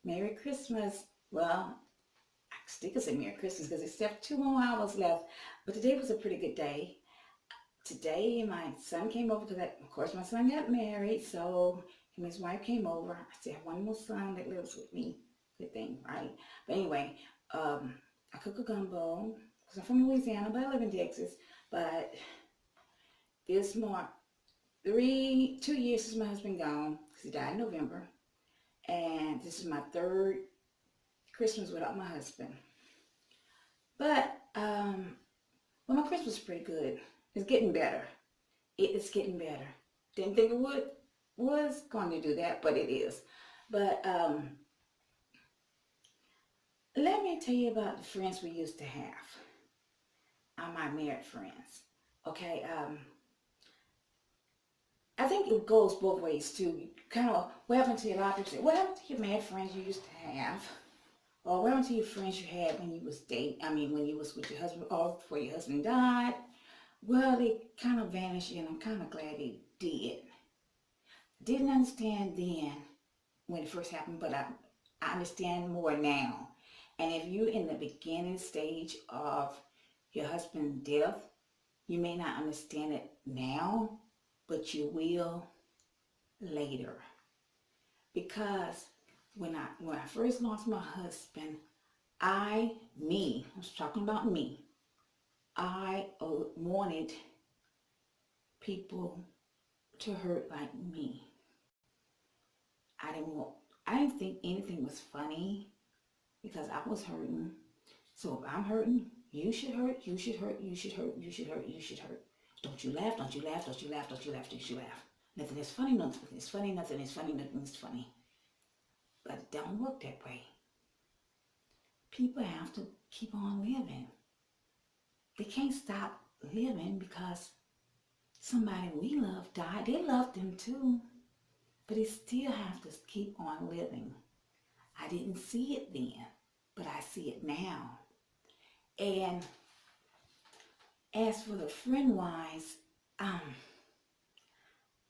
Merry Christmas. Well, I still can say Merry Christmas because it's still 2 more hours left. But today was a pretty good day. Today, my son came over because, of course, my son got married. So him and his wife came over. I still have one more son that lives with me. Good thing, right? But anyway, I cook a gumbo because I'm from Louisiana, but I live in Texas. But this marked 2 years since my husband gone because he died in November. And this is my third Christmas without my husband. But well, my Christmas is pretty good. It's getting better. It is getting better. Didn't think it was going to do that, but it is. But let me tell you about the friends we used to have. My married friends. Okay. I think it goes both ways too. Kind of what happened to a lot of people say, what happened to your married friends you used to have? Or what happened to your friends you had when you was dating? I mean, when you was with your husband or before your husband died? Well, they kind of vanished, and I'm kind of glad they did. Didn't understand then when it first happened, but I understand more now. And if you're in the beginning stage of your husband's death, you may not understand it now, but you will later. Because when I first lost my husband, I'm talking about me, I wanted people to hurt like me. I didn't want, I didn't think anything was funny because I was hurting. So if I'm hurting, you should hurt, you should hurt, you should hurt, you should hurt, you should hurt. Don't you laugh, don't you laugh, don't you laugh, don't you laugh, don't you laugh. Nothing is funny, nothing is funny, nothing is funny, nothing is funny. But it don't work that way. People have to keep on living. They can't stop living because somebody we love died. They loved them too, but they still have to keep on living. I didn't see it then, but I see it now. And as for the friend wise, I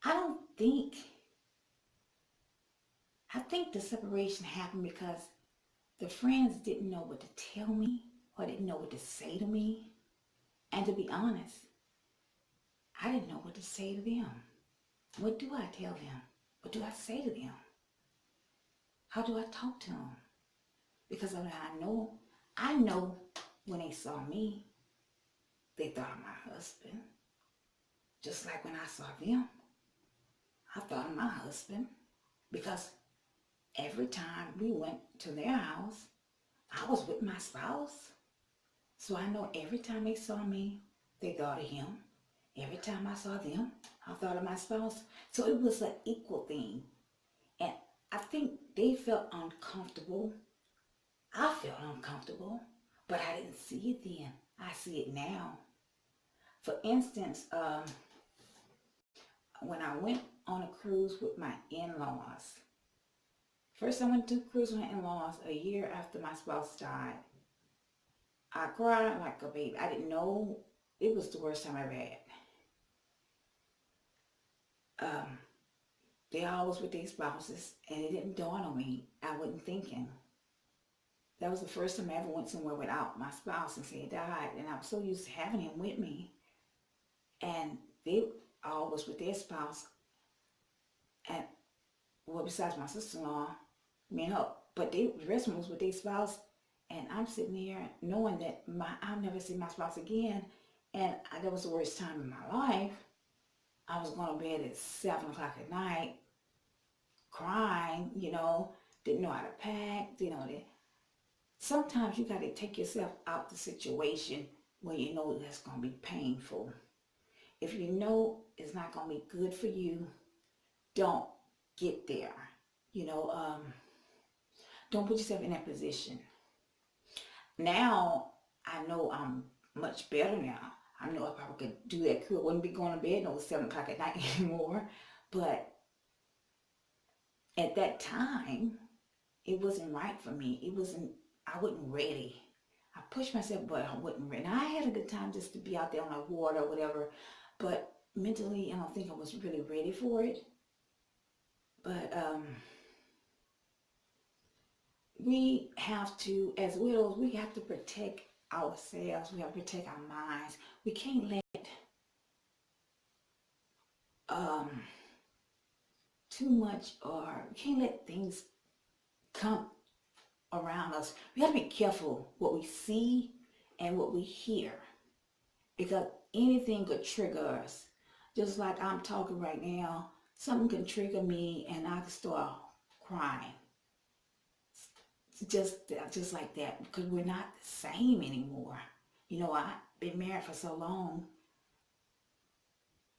don't think, I think the separation happened because the friends didn't know what to tell me or didn't know what to say to me. And to be honest, I didn't know what to say to them. What do I tell them? What do I say to them? How do I talk to them? Because I know when they saw me, they thought of my husband. Just like when I saw them, I thought of my husband. Because every time we went to their house, I was with my spouse. So I know every time they saw me, they thought of him. Every time I saw them, I thought of my spouse. So it was an equal thing. And I think they felt uncomfortable. I felt uncomfortable, but I didn't see it then. I see it now. For instance, when I went on a cruise with my in-laws, first I went to a cruise with my in-laws a year after my spouse died. I cried like a baby. I didn't know, it was the worst time I ever had. They always with their spouses, and it didn't dawn on me. I wasn't thinking. That was the first time I ever went somewhere without my spouse since he died, and I was so used to having him with me. And they always with their spouse, and well, besides my sister-in-law, me and her, but the rest of them was with their spouse, and I'm sitting here knowing that I'll never see my spouse again, and that was the worst time in my life. I was going to bed at 7 o'clock at night, crying, didn't know how to pack, sometimes you got to take yourself out the situation where you know that's going to be painful. If you know it's not going to be good for you, don't get there. Don't put yourself in that position. Now, I know I'm much better now. I know I probably could do that. I wouldn't be going to bed no 7 o'clock at night anymore. But at that time, it wasn't right for me. I wasn't ready. I pushed myself, but I wasn't ready. Now, I had a good time just to be out there on the water or whatever. But mentally, I don't think I was really ready for it. But we have to, as widows, we have to protect ourselves. We have to protect our minds. We can't let um, too much, or we can't let things come around us. We have to be careful what we see and what we hear, because anything could trigger us. Just like I'm talking right now, something can trigger me and I can start crying. Just like that, because we're not the same anymore. You know, I've been married for so long.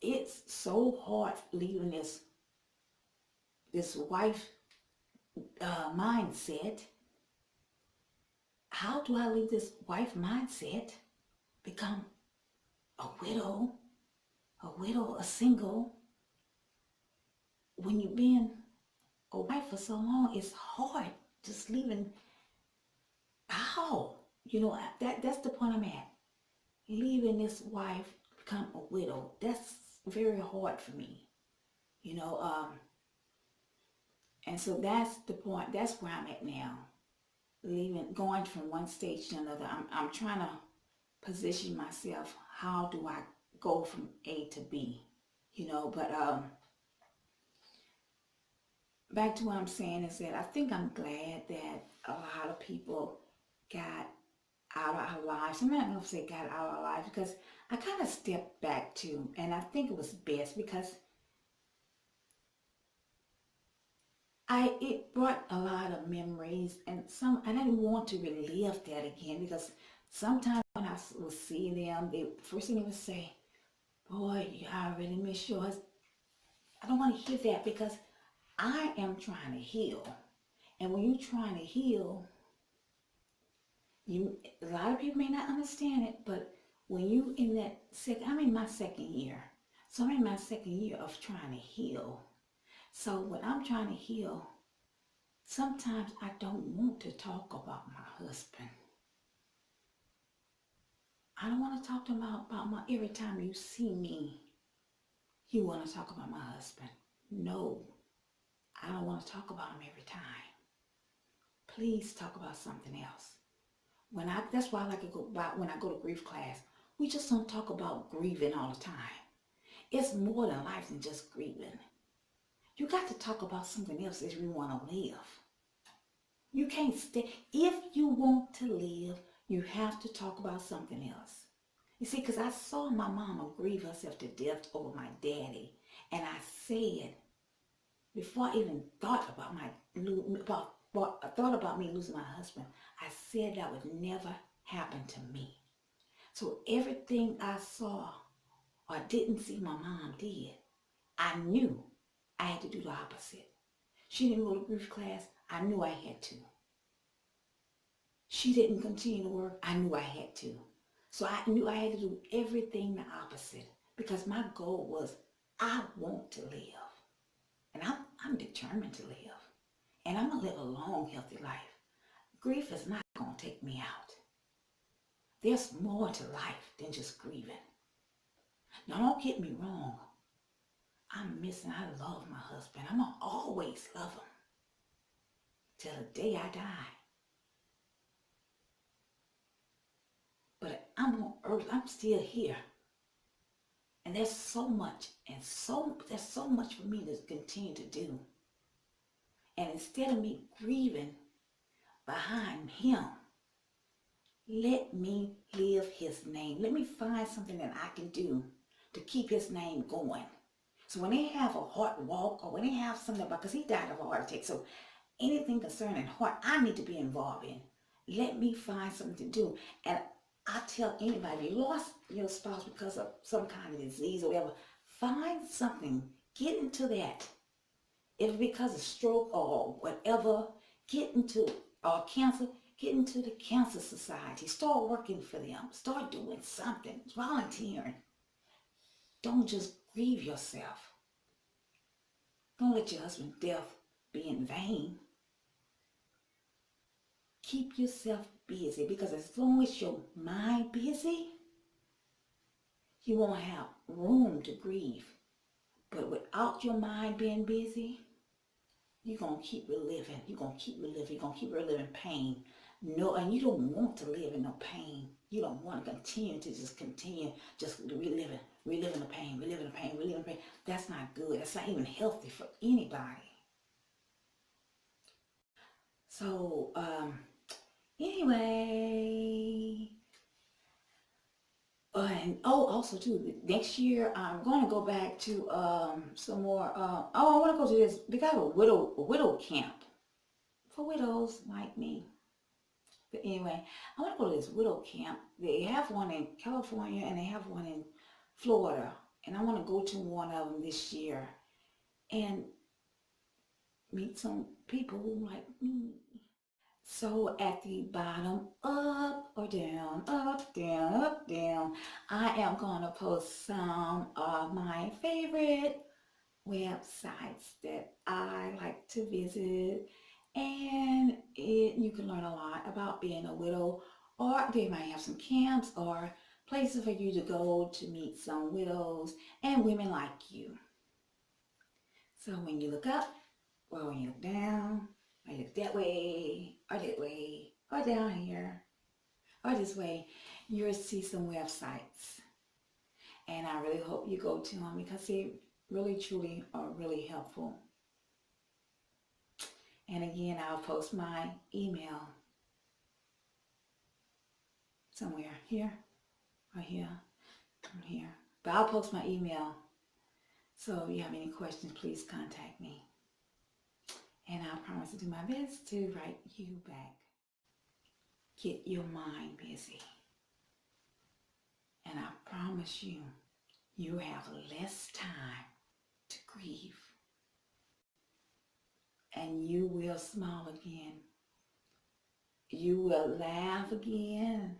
It's so hard leaving this wife mindset. How do I leave this wife mindset, become a widow, a single? When you've been a wife for so long, it's hard just leaving. How? You know, that's the point I'm at. Leaving this wife, become a widow. That's very hard for me. You know, and so that's the point. That's where I'm at now. Going from one stage to another. I'm trying to position myself. How do I go from A to B? You know, but back to what I'm saying is that I think I'm glad that a lot of people got out of our lives. I'm not going to say got out of our lives, because I kind of stepped back too, and I think it was best, because it brought a lot of memories, and I didn't want to relive that again, because sometimes when I would see them, the first thing they would say, "Boy, I really miss yours." I don't want to hear that, because I am trying to heal. And when you're trying to heal, a lot of people may not understand it, but when you in that I'm in my second year. So I'm in my second year of trying to heal. So when I'm trying to heal, sometimes I don't want to talk about my husband. I don't want to talk to him about every time you see me, you want to talk about my husband. No, I don't want to talk about him every time. Please talk about something else. That's why I like to go about when I go to grief class. We just don't talk about grieving all the time. It's more than life than just grieving. You got to talk about something else if you want to live. You can't stay. If you want to live, you have to talk about something else. You see, because I saw my mama grieve herself to death over my daddy, and I said, before I even thought about me losing my husband, I said that would never happen to me. So everything I saw or didn't see my mom did, I knew I had to do the opposite. She didn't go to grief class, I knew I had to. She didn't continue to work, I knew I had to. So I knew I had to do everything the opposite, because my goal was, I want to live. And I'm determined to live. And I'm going to live a long, healthy life. Grief is not going to take me out. There's more to life than just grieving. Now, don't get me wrong. I love my husband. I'm going to always love him till the day I die. But I'm on earth. I'm still here. And there's so much, there's so much for me to continue to do. And instead of me grieving behind him, let me live his name. Let me find something that I can do to keep his name going. So when they have a heart walk, or when they have something about, because he died of a heart attack, so anything concerning heart, I need to be involved in. Let me find something to do. And I tell anybody, you lost your spouse because of some kind of disease or whatever, find something, get into that. If it's because of stroke or whatever, get into, or cancer, get into the cancer society. Start working for them. Start doing something, volunteering. Don't just grieve yourself. Don't let your husband's death be in vain. Keep yourself busy, because as long as your mind busy, you won't have room to grieve. But without your mind being busy, you're going to keep reliving. You're going to keep reliving. You're going to keep reliving pain. No, and you don't want to live in no pain. You don't want to continue just reliving the pain, reliving the pain, reliving the pain. That's not good. That's not even healthy for anybody. So, anyway, and also too, next year I'm going to go back to some more. I want to go to this. They got a widow camp for widows like me. But anyway, I want to go to this widow camp. They have one in California and they have one in Florida, and I want to go to one of them this year and meet some people like me. So at the bottom, up or down, up, down, up, down, I am going to post some of my favorite websites that I like to visit. And you can learn a lot about being a widow, or they might have some camps or places for you to go to meet some widows and women like you. So when you look up, or when you look down, or you look that way, or down here, or this way, you'll see some websites. And I really hope you go to them because they really, truly are really helpful. And again, I'll post my email somewhere here, or here, or here. But I'll post my email. So if you have any questions, please contact me. And I promise to do my best to write you back. Get your mind busy. And I promise you, you have less time to grieve. And you will smile again. You will laugh again.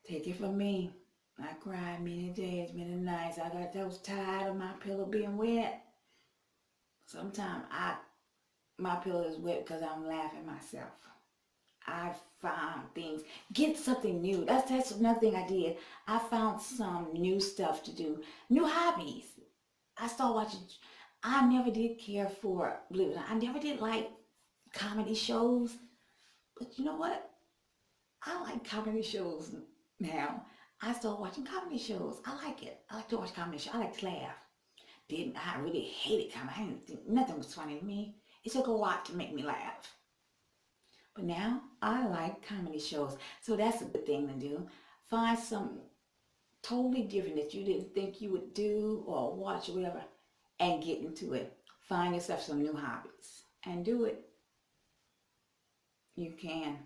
Take it from me. I cried many days, many nights. I was tired of my pillow being wet. Sometimes my pillow is wet because I'm laughing myself. I found things. Get something new. That's another thing I did. I found some new stuff to do. New hobbies. I started watching. I never did care for, believe it or not, I never did like comedy shows. But you know what? I like comedy shows now. I started watching comedy shows. I like it. I like to watch comedy shows. I like to laugh. I really hated comedy. I didn't think nothing was funny to me. It took a lot to make me laugh. But now I like comedy shows. So that's a good thing to do. Find something totally different that you didn't think you would do or watch or whatever and get into it. Find yourself some new hobbies and do it. You can.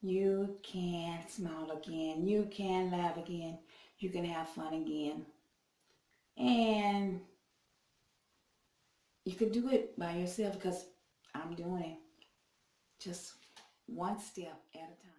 You can smile again. You can laugh again. You can have fun again. And you can do it by yourself because I'm doing it just one step at a time.